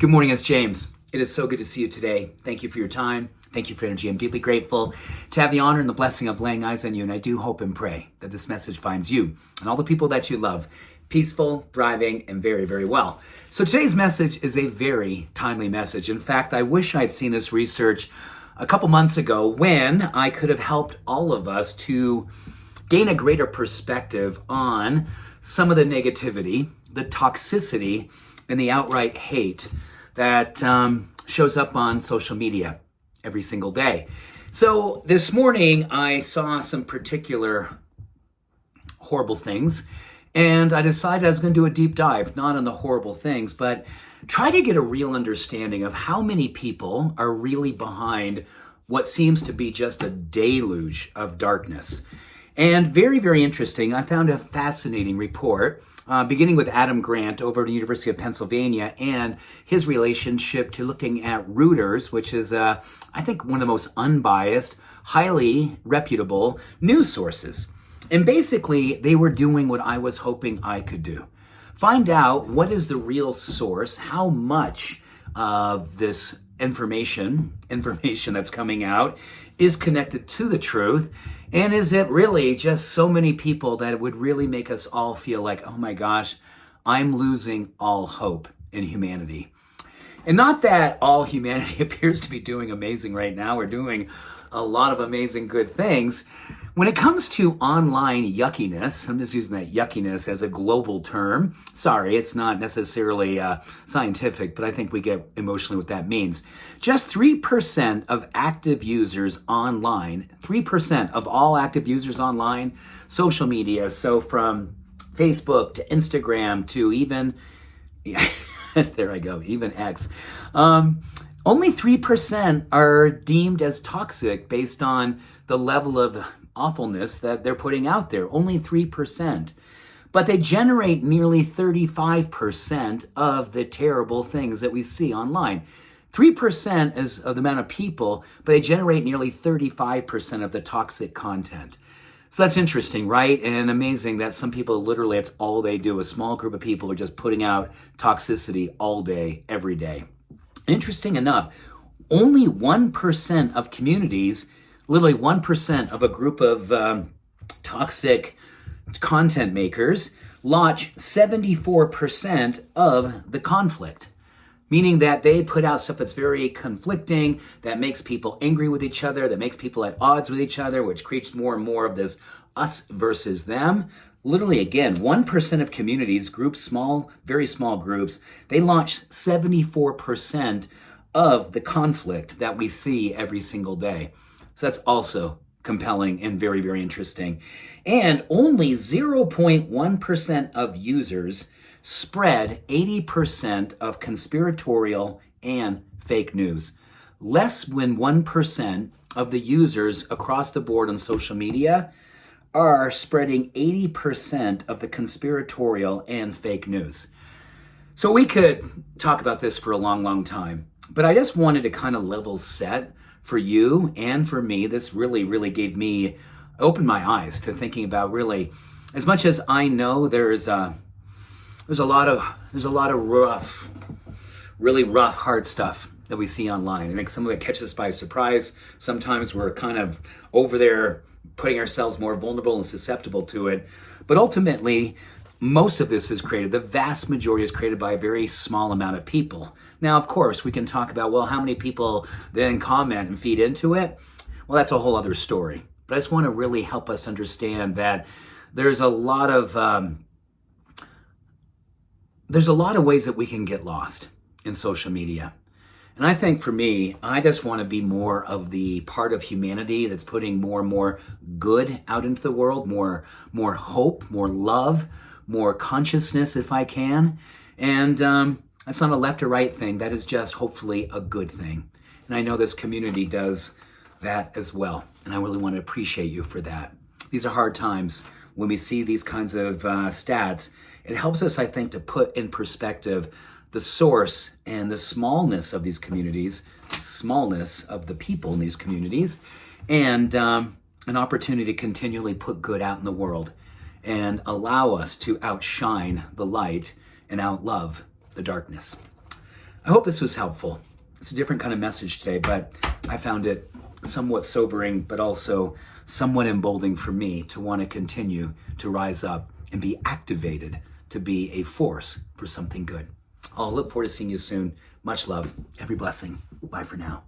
Good morning, it's James. It is so good to see you today. Thank you for your time. Thank you for energy. I'm deeply grateful to have the honor and the blessing of laying eyes on you. And I do hope and pray that this message finds you and all the people that you love peaceful, thriving, and very, very well. So today's message is a very timely message. In fact, I wish I'd seen this research a couple months ago when I could have helped all of us to gain a greater perspective on some of the negativity, the toxicity, and the outright hate that shows up on social media every single day. So this morning I saw some particular horrible things, and I decided I was going to do a deep dive, not on the horrible things, but try to get a real understanding of how many people are really behind what seems to be just a deluge of darkness. And very, very interesting, I found a fascinating report beginning with Adam Grant over at the University of Pennsylvania and his relationship to looking at Reuters, which is, I think, one of the most unbiased, highly reputable news sources. And basically, they were doing what I was hoping I could do. Find out what is the real source, how much of this information that's coming out is connected to the truth, and is it really just so many people that it would really make us all feel like, oh my gosh, I'm losing all hope in humanity. And not that all humanity appears to be doing amazing right now or doing a lot of amazing good things. When it comes to online yuckiness, I'm just using that yuckiness as a global term. Sorry, it's not necessarily scientific, but I think we get emotionally what that means. Just 3% of active users online, 3% of all active users online, social media, so from Facebook to Instagram to even, there I go, even X. Only 3% are deemed as toxic based on the level of awfulness that they're putting out there. Only 3%. But they generate nearly 35% of the terrible things that we see online. 3% is of the amount of people, but they generate nearly 35% of the toxic content. So that's interesting, right? And amazing that some people literally, it's all they do. A small group of people are just putting out toxicity all day, every day. Interesting enough, only 1% of communities, literally 1% of a group of toxic content makers launch 74% of the conflict, meaning that they put out stuff that's very conflicting, that makes people angry with each other, that makes people at odds with each other, which creates more and more of this us versus them. Literally, again, 1% of communities, groups, small, very small groups, they launch 74% of the conflict that we see every single day. So that's also compelling and very, very interesting. And only 0.1% of users spread 80% of conspiratorial and fake news. Less than 1% of the users across the board on social media are spreading 80% of the conspiratorial and fake news. So we could talk about this for a long, long time, but I just wanted to kind of level set for you and for me. This really, really opened my eyes to thinking about really, as much as I know there's a lot of rough, really rough, hard stuff that we see online. I think some of it catches us by surprise. Sometimes we're kind of over there putting ourselves more vulnerable and susceptible to it. But ultimately, most of this is created, the vast majority is created by a very small amount of people. Now, of course, we can talk about, well, how many people then comment and feed into it? Well, that's a whole other story. But I just want to really help us understand that there's a lot of ways that we can get lost in social media. And I think for me, I just want to be more of the part of humanity that's putting more and more good out into the world, more hope, more love, more consciousness if I can. And that's not a left or right thing. That is just hopefully a good thing. And I know this community does that as well. And I really want to appreciate you for that. These are hard times. When we see these kinds of stats, it helps us, I think, to put in perspective the source and the smallness of these communities, the smallness of the people in these communities, and an opportunity to continually put good out in the world and allow us to outshine the light and outlove the darkness. I hope this was helpful. It's a different kind of message today, but I found it somewhat sobering, but also somewhat emboldening for me to want to continue to rise up and be activated to be a force for something good. I'll look forward to seeing you soon. Much love. Every blessing. Bye for now.